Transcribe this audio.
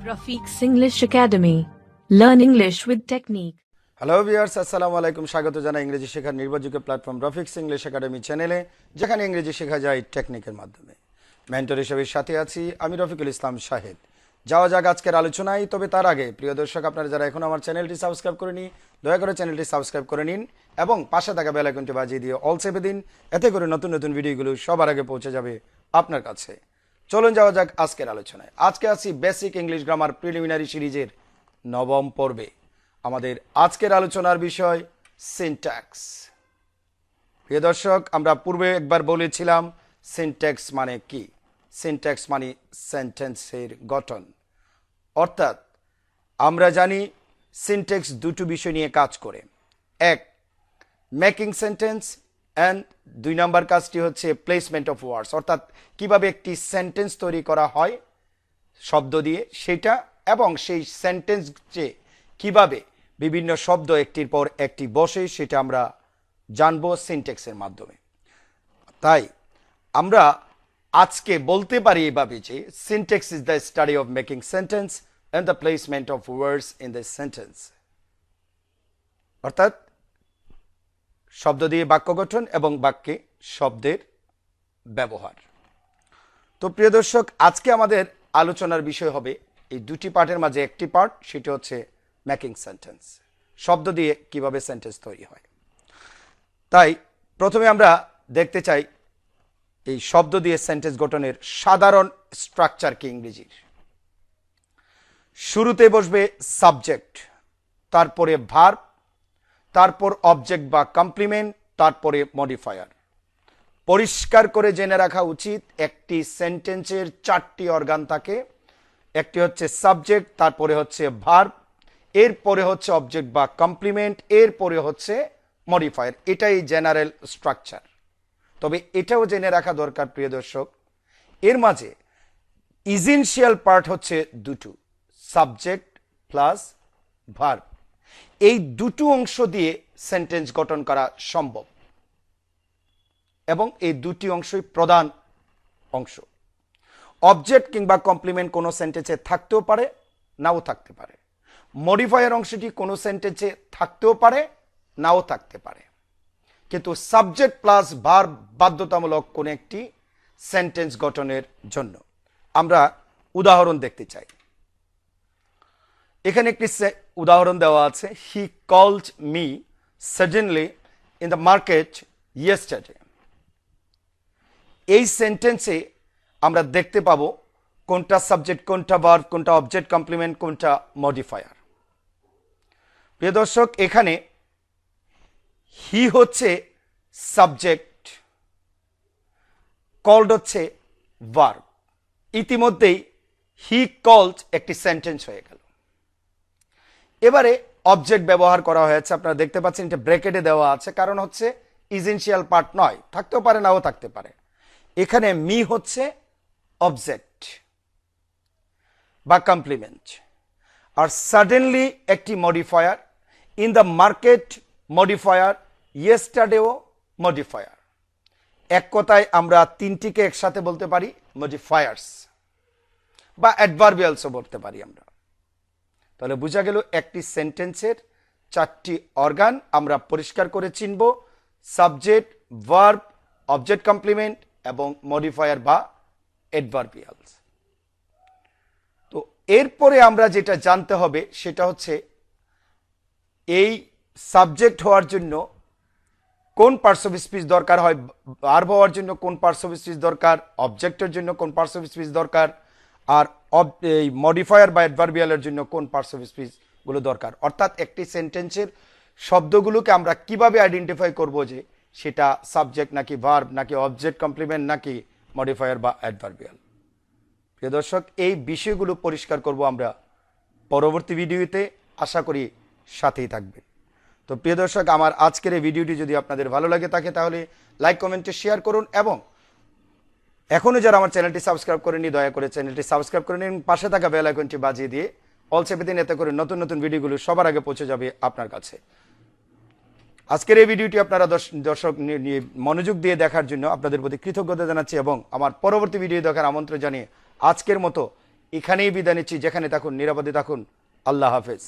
Rafiq's English Academy. Learn English with technique. Hello viewers, আসসালামু আলাইকুম। স্বাগত জানাই ইংরেজি শেখার নির্ভরযোগ্য প্ল্যাটফর্ম রফিকস ইংলিশ একাডেমি চ্যানেলে, যেখানে ইংরেজি শেখা যায় টেকনিকের মাধ্যমে। মেন্টর হিসেবে সাথে আছি আমি রফিকুল ইসলাম শাহেদ। যাওয়া যাক আজকের আলোচনায়। তবে তার আগে প্রিয় দর্শক, আপনারা যারা এখন আমার চ্যানেলটি সাবস্ক্রাইব করেনি, দয়া করে চ্যানেলটি সাবস্ক্রাইব করে নিন এবং পাশে থাকা বেল আইকনটি বাজিয়ে দিয়ে অল চেপে দিন। এতে করে নতুন নতুন ভিডিওগুলো সবার আগে পৌঁছে যাবে আপনার কাছে। চলুন যাওয়া যাক আজকের আলোচনায়। আজকে আছি বেসিক ইংলিশ গ্রামার প্রিলিমিনারি সিরিজের নবম পর্বে। আমাদের আজকের আলোচনার বিষয় সিনট্যাক্স। প্রিয় দর্শক, আমরা পূর্বে একবার বলেছিলাম সিনট্যাক্স মানে কি। সিনট্যাক্স মানে সেন্টেন্সের গঠন। অর্থাৎ আমরা জানি সিনট্যাক্স দুটো বিষয় নিয়ে কাজ করে। এক, মেকিং সেন্টেন্স, অ্যান্ড দুই নম্বর কাজটি হচ্ছে প্লেসমেন্ট অফ ওয়ার্ডস, অর্থাৎ কিভাবে একটি সেন্টেন্স তৈরি করা হয় শব্দ দিয়ে সেটা, এবং সেই সেন্টেন্স যে কিভাবে বিভিন্ন শব্দ একটির পর একটি বসে সেটা আমরা জানবো সিনট্যাক্সের মাধ্যমে। তাই আমরা আজকে বলতে পারি এভাবে যে syntax is the study of making sentence and the placement of words in the sentence. অর্থাৎ শব্দ দিয়ে বাক্য গঠন এবং বাক্যে শব্দের ব্যবহার। তো প্রিয় দর্শক, আজকে আমাদের আলোচনার বিষয় হবে এই দুটি পার্টের মাঝে একটি পার্ট, সেটি হচ্ছে মেকিং সেন্টেন্স, শব্দ দিয়ে কিভাবে সেন্টেন্স তৈরি হয়। তাই প্রথমে আমরা দেখতে চাই এই শব্দ দিয়ে সেন্টেন্স গঠনের সাধারণ স্ট্রাকচার কি ইংরেজির। শুরুতে বসবে সাবজেক্ট, তারপরে ভার্ব, তারপর অবজেক্ট বা কমপ্লিমেন্ট, তারপরে মডিফায়ার। পরিষ্কার করে জেনে রাখা উচিত একটি সেন্টেন্সের চারটি অর্গান থাকে। একটি হচ্ছে সাবজেক্ট, তারপরে হচ্ছে ভার্ব, এরপরে হচ্ছে অবজেক্ট বা কমপ্লিমেন্ট, এরপরে হচ্ছে মডিফায়ার। এটাই জেনারেল স্ট্রাকচার। তবে এটাও জেনে রাখা দরকার প্রিয় দর্শক, এর মাঝে ইসেনশিয়াল পার্ট হচ্ছে দুটো, সাবজেক্ট প্লাস ভার্ব। এই দুটো অংশ দিয়ে সেন্টেন্স গঠন করা সম্ভব এবং এই দুটি অংশই প্রধান অংশ। অবজেক্ট কিংবা কমপ্লিমেন্ট কোনো সেন্টেন্সে থাকতেও পারে, নাও থাকতে পারে। মডিফায়ার অংশটি কোনো সেন্টেন্সে থাকতেও পারে, নাও থাকতে পারে। কিন্তু সাবজেক্ট প্লাস ভার্ব বাধ্যতামূলক কোন একটি সেন্টেন্স গঠনের জন্য। আমরা উদাহরণ দেখতে চাই। এখানে একটি উদাহরণ দেওয়া আছে, he called me suddenly in the market yesterday. এই সেন্টেন্সে আমরা দেখতে পাবো কোনটা সাবজেক্ট, কোনটা ভার্ব, কোনটা অবজেক্ট কমপ্লিমেন্ট, কোনটা মডিফায়ার। প্রিয় দর্শক, এখানে হি হচ্ছে সাবজেক্ট, কল্ড হচ্ছে ভার্ব। ইতিমধ্যেই হি কল্ড একটি সেন্টেন্স হয়ে গেল। এবারে অবজেক্ট ব্যবহার করা হয়েছে, আপনারা দেখতে পাচ্ছেন এটা ব্র্যাকেটে দেওয়া আছে, কারণ হচ্ছে ইসেনশিয়াল পার্ট নয়, থাকতেও পারে নাও থাকতে পারে। এখানে মি হচ্ছে অবজেক্ট বা কমপ্লিমেন্ট, আর সাডেনলি একটি modifier, in the market modifier, ইয়েস্টারডেও মডিফায়ার। এক কথায় আমরা তিনটিকে একসাথে বলতে পারি মডিফায়ার্স, বা অ্যাডভার্বিয়ালসও বলতে পারি আমরা। তাহলে বোঝা গেল একটি সেন্টেন্সের চারটি অর্গান আমরা পরিষ্কার করে চিনব, সাবজেক্ট, ভার্ব, অবজেক্ট কমপ্লিমেন্ট এবং মডিফায়ার বা অ্যাডভার্বিয়ালস। তো এরপরে আমরা যেটা জানতে হবে সেটা হচ্ছে এই সাবজেক্ট হওয়ার জন্য কোন পার্টস অফ স্পিচ দরকার হয়, ভার্ব হওয়ার জন্য কোন পার্টস অফ স্পিচ দরকার, অবজেক্টের জন্য কোন পার্টস অফ স্পিচ দরকার, আর এই মডিফায়ার বা অ্যাডভার্বিয়ালের জন্য কোন পার্টস অফ স্পিচ গুলো দরকার। অর্থাৎ একটি সেন্টেন্সের শব্দগুলোকে আমরা কিভাবে আইডেন্টিফাই করব যে সেটা সাবজেক্ট নাকি ভার্ব নাকি অবজেক্ট কমপ্লিমেন্ট নাকি মডিফায়ার বা অ্যাডভার্বিয়াল। প্রিয় দর্শক, এই বিষয়গুলো পরিষ্কার করব আমরা পরবর্তী ভিডিওতে, আশা করি সাথেই থাকবেন। তো প্রিয় দর্শক, আমার আজকের এই ভিডিওটি যদি আপনাদের ভালো লাগে থাকে তাহলে লাইক, কমেন্টে শেয়ার করুন, এবং এখনো যারা আমার চ্যানেলটি সাবস্ক্রাইব করেনি দয়া করে চ্যানেলটি সাবস্ক্রাইব করে নিন, পাশে থাকা বেল আইকনটি বাজিয়ে দিয়ে অল চেপে দিন। এতে করে নতুন নতুন ভিডিওগুলো সবার আগে পৌঁছে যাবে আপনার কাছে। আজকের এই ভিডিওটি আপনারা দর্শক মনোযোগ দিয়ে দেখার জন্য আপনাদের প্রতি কৃতজ্ঞতা জানাচ্ছি, এবং আমার পরবর্তী ভিডিও দেখার আমন্ত্রণ জানিয়ে আজকের মতো এখানেই বিদায় নিচ্ছি। যেখানে থাকুন নিরাপদে থাকুন। আল্লাহ হাফেজ।